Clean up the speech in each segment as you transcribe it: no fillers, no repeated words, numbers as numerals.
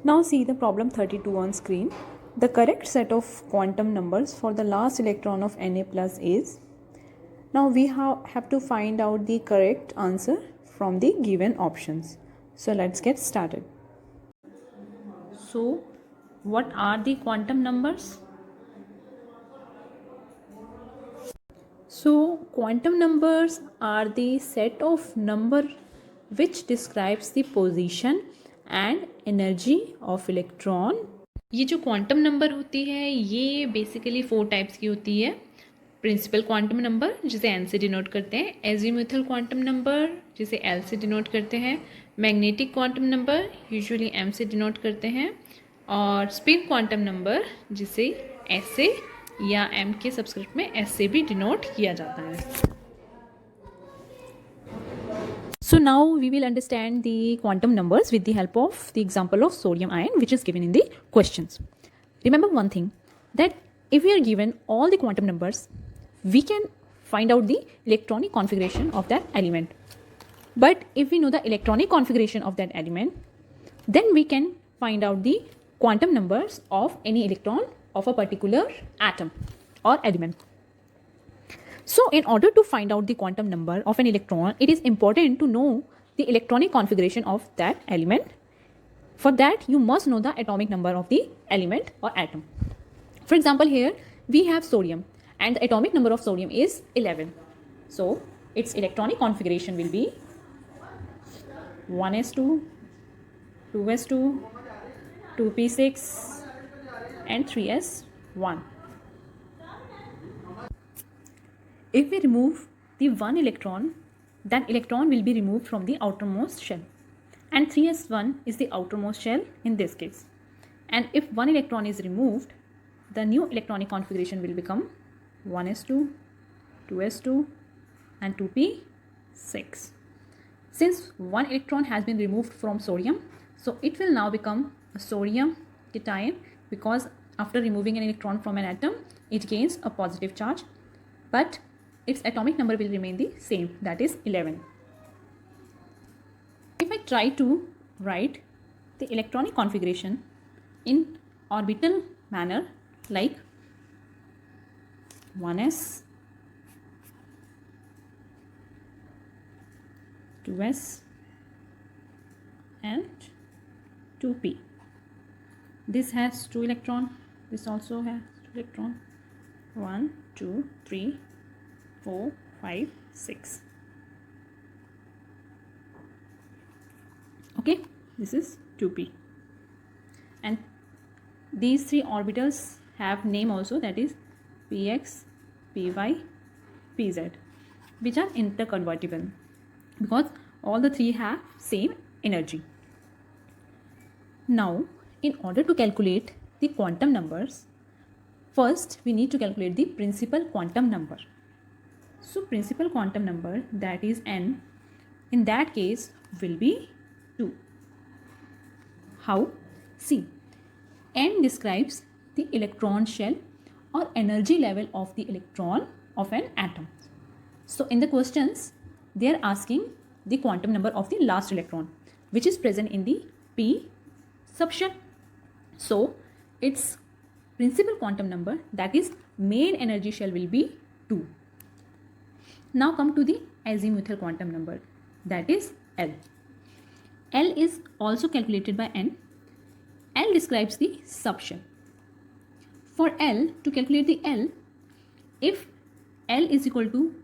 Now see the problem 32 on screen. The correct set of quantum numbers for the last electron of Na plus is. Now we have to find out the correct answer from the given options. So let's get started. So what are the quantum numbers? So quantum numbers are the set of number which describes the position and energy of electron. ये जो quantum number होती है ये basically 4 types की होती है. Principal quantum number जिसे n से डिनोट करते हैं, एजीमुथल क्वांटम नंबर जिसे l से डिनोट करते हैं, magnetic quantum number usually m से डिनोट करते हैं, और स्पिन क्वांटम नंबर जिसे s से या m के सबस्क्रिप्ट में s से भी डिनोट किया जाता है. So now we will understand the quantum numbers with the help of the example of sodium ion which is given in the questions. Remember one thing, that if we are given all the quantum numbers, we can find out the electronic configuration of that element. But if we know the electronic configuration of that element, then we can find out the quantum numbers of any electron of a particular atom or element. So in order to find out the quantum number of an electron, it is important to know the electronic configuration of that element. For that, you must know the atomic number of the element or atom. For example, here we have sodium and the atomic number of sodium is 11. So its electronic configuration will be 1s2, 2s2, 2p6 and 3s1. If we remove the one electron, that electron will be removed from the outermost shell, and 3s1 is the outermost shell in this case. And if one electron is removed, the new electronic configuration will become 1s2, 2s2 and 2p6. Since one electron has been removed from sodium, so it will now become a sodium cation, because after removing an electron from an atom, it gains a positive charge, but its atomic number will remain the same, that is 11. If I try to write the electronic configuration in orbital manner, like 1s, 2s and 2p. This has 2 electron, this also has 2 electron, 1, 2, 3, 4, 5, 6. Okay, this is 2p. And these 3 orbitals have name also, that is px, py, pz, which are interconvertible because all the 3 have same energy. Now, in order to calculate the quantum numbers, first we need to calculate the principal quantum number. So principal quantum number, that is n, in that case will be 2. How? See, n describes the electron shell or energy level of the electron of an atom. So in the questions, they are asking the quantum number of the last electron, which is present in the p subshell. So its principal quantum number, that is main energy shell, will be 2. Now come to the azimuthal quantum number, that is L. L is also calculated by n. L describes the subshell. For L, to calculate the L, if L is equal to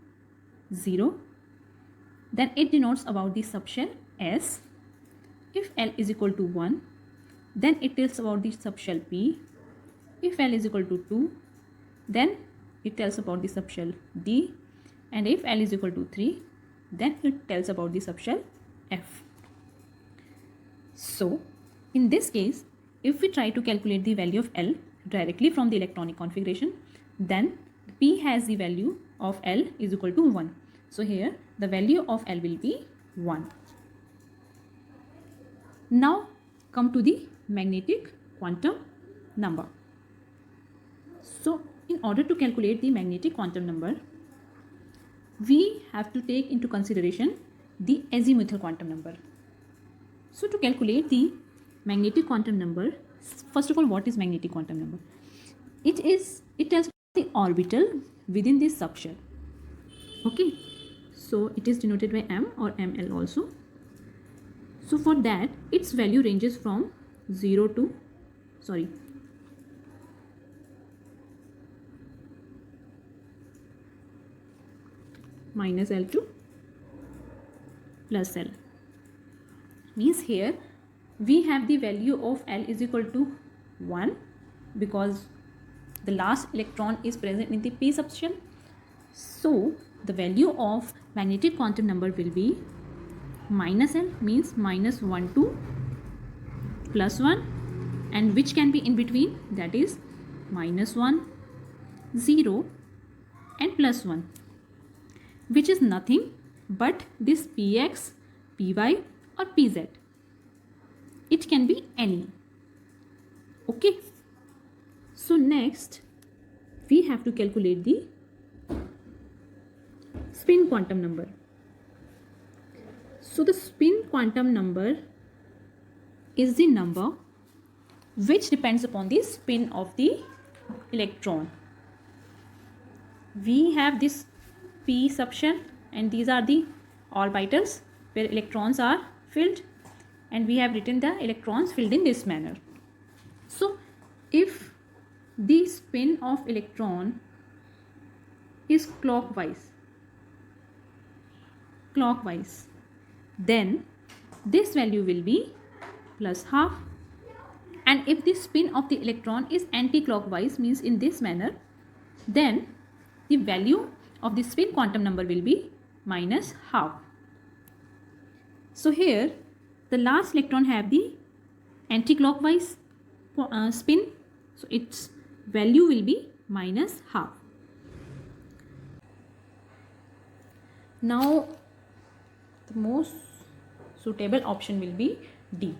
0, then it denotes about the subshell S. If L is equal to 1, then it tells about the subshell P. If L is equal to 2, then it tells about the subshell D. And if L is equal to 3, then it tells about the subshell F. So, in this case, if we try to calculate the value of L directly from the electronic configuration, then P has the value of L is equal to 1. So, here the value of L will be 1. Now, come to the magnetic quantum number. So, in order to calculate the magnetic quantum number, we have to take into consideration the azimuthal quantum number. So to calculate the magnetic quantum number, first of all, what is magnetic quantum number? It tells the orbital within this subshell. Okay, so it is denoted by m or ml also. So for that, its value ranges from 0 to, sorry, minus L to plus L. Means here we have the value of L is equal to 1 because the last electron is present in the p subshell. So the value of magnetic quantum number will be minus L, means minus 1 to plus 1, and which can be in between, that is minus 1, 0 and plus 1, which is nothing but this px, py or pz. It can be any. Okay, so next we have to calculate the spin quantum number. So the spin quantum number is the number which depends upon the spin of the electron. We have this p subshell and these are the orbitals where electrons are filled, and we have written the electrons filled in this manner. So if the spin of electron is clockwise, then this value will be plus half, and if the spin of the electron is anti-clockwise, means in this manner, then the value of the spin quantum number will be minus half. So here the last electron have the anti-clockwise spin, so its value will be minus half. Now the most suitable option will be D.